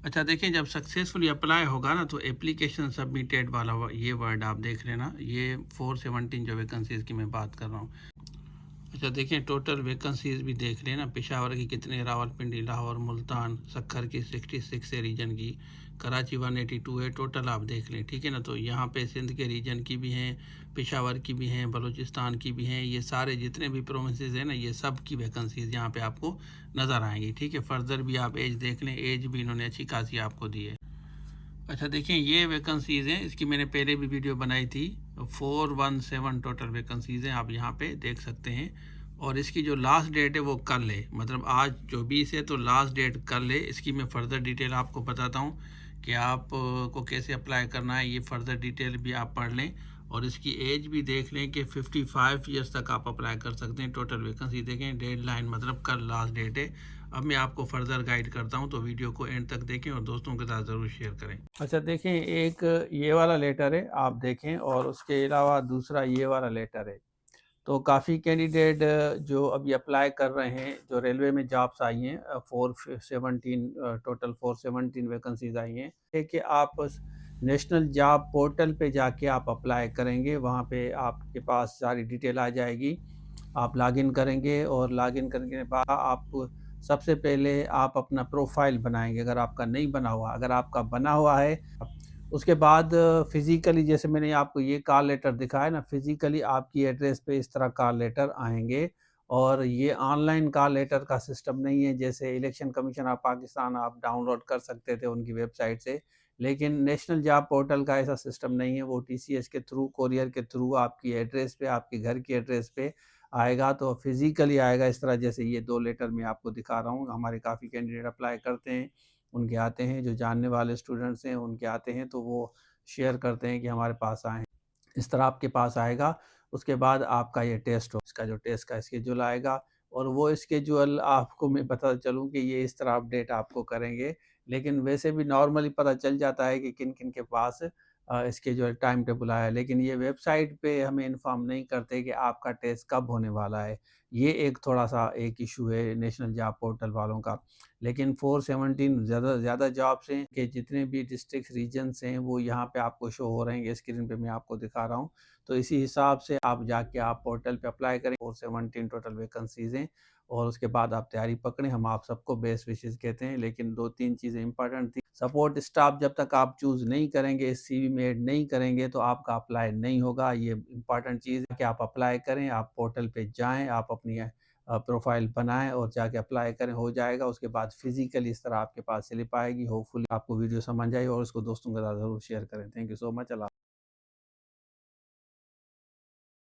अच्छा देखिए, जब सक्सेसफुली अप्लाई होगा ना तो एप्लीकेशन सबमिटेड वाला ये वर्ड आप देख लेना, ये 417 जो वैकेंसीज़ की मैं बात कर रहा हूँ। अच्छा देखिए, टोटल वैकेंसीज भी देख लेना, पेशावर की कितने, रावलपिंडी, लाहौर, मुल्तान, सक्खर की 66 है रीजन की, कराची 182 है टोटल, आप देख लें, ठीक है ना। तो यहाँ पे सिंध के रीजन की भी हैं, पेशावर की भी हैं, बलूचिस्तान की भी हैं, ये सारे जितने भी प्रोविंसेस हैं ना, ये सब की वैकेंसीज यहाँ पे आपको नज़र आएंगी, ठीक है। फर्दर भी आप एज देख लें, एज भी इन्होंने अच्छी खासी आपको दी है। अच्छा देखिए, ये वैकेंसीज़ हैं, इसकी मैंने पहले भी वीडियो बनाई थी। 417 टोटल वैकेंसीज़ हैं, आप यहाँ पे देख सकते हैं। और इसकी जो लास्ट डेट है वो कल है, मतलब आज जो 20 है तो लास्ट डेट कल है। इसकी मैं फ़र्दर डिटेल आपको बताता हूँ कि आप को कैसे अप्लाई करना है, ये फ़र्दर डिटेल भी आप पढ़ लें। और इसकी एज भी देख लें कि 55 ईयर्स तक आप अप्लाई कर सकते हैं। टोटल वैकेंसी देखें, डेडलाइन मतलब कल लास्ट डेट है। अब मैं आपको फर्दर गाइड करता हूँ, तो वीडियो को एंड तक देखें और दोस्तों के साथ ज़रूर शेयर करें। अच्छा देखें, एक ये वाला लेटर है आप देखें, और उसके अलावा दूसरा ये वाला लेटर है। तो काफ़ी कैंडिडेट जो अभी अप्लाई कर रहे हैं, जो रेलवे में जॉब्स आई हैं, 417 टोटल 417 वैकेंसीज आई हैं, है कि आप नेशनल जॉब पोर्टल पे जाके आप अप्लाई करेंगे। वहाँ पे आपके पास सारी डिटेल आ जाएगी, आप लॉगिन करेंगे और लॉगिन करने के बाद आप सबसे पहले आप अपना प्रोफाइल बनाएंगे, अगर आपका नहीं बना हुआ। अगर आपका बना हुआ है, उसके बाद फिज़िकली, जैसे मैंने आपको ये कॉल लेटर दिखाया ना, फिज़िकली आपकी एड्रेस पे इस तरह कॉल लेटर आएंगे। और ये ऑनलाइन कॉल लेटर का सिस्टम नहीं है, जैसे इलेक्शन कमीशन ऑफ पाकिस्तान आप डाउनलोड कर सकते थे उनकी वेबसाइट से, लेकिन नेशनल जॉब पोर्टल का ऐसा सिस्टम नहीं है। वो टीसीएस के थ्रू, कोरियर के थ्रू आपकी एड्रेस पे, आपके घर की एड्रेस पे आएगा, तो फिज़िकली आएगा इस तरह, जैसे ये 2 लेटर मैं आपको दिखा रहा हूँ। हमारे काफ़ी कैंडिडेट अप्लाई करते हैं, उनके आते हैं, जो जानने वाले स्टूडेंट्स हैं उनके आते हैं, तो वो शेयर करते हैं कि हमारे पास आए हैं। इस तरह आपके पास आएगा। उसके बाद आपका ये टेस्ट हो, इसका जो टेस्ट का स्केड्यूल आएगा, और वो स्केड्यूल आपको मैं बता चलूँ कि ये इस तरह अपडेट आपको करेंगे। लेकिन वैसे भी नॉर्मली पता चल जाता है कि किन-किन के पास स्केड्यूल टाइम टेबल आया है, लेकिन ये वेबसाइट पे हमें इन्फॉर्म नहीं करते कि आपका टेस्ट कब होने वाला है। ये एक थोड़ा-सा एक इश्यू है नेशनल जॉब पोर्टल वालों का। लेकिन 417 ज़्यादा जॉब्स हैं कि जितने भी डिस्ट्रिक्ट रीजन्स हैं वो यहाँ पे आपको शो हो रहे हैं, स्क्रीन पे मैं आपको दिखा रहा हूँ। तो इसी हिसाब से आप जाके आप पोर्टल पे अप्लाई करें। 417 टोटल वैकेंसीज़ हैं, और उसके बाद आप तैयारी पकड़ें। हम आप सबको बेस्ट विशेज़ कहते हैं, लेकिन 2-3 चीज़ें इंपॉर्टेंट थी। सपोर्ट स्टाफ जब तक आप चूज़ नहीं करेंगे, सीवी में ऐड नहीं करेंगे, तो आपका अप्लाई नहीं होगा। ये इंपॉर्टेंट चीज़ है कि आप अप्लाई करें, आप पोर्टल पे जाएँ, आप अपनी प्रोफाइल बनाएँ और जाके अप्लाई करें, हो जाएगा। उसके बाद फिज़िकली इस तरह आपके पास स्लिप आएगी। होपफुली आपको वीडियो समझ आई और इसको दोस्तों के साथ ज़रूर शेयर करें। Thank you so much. Allah.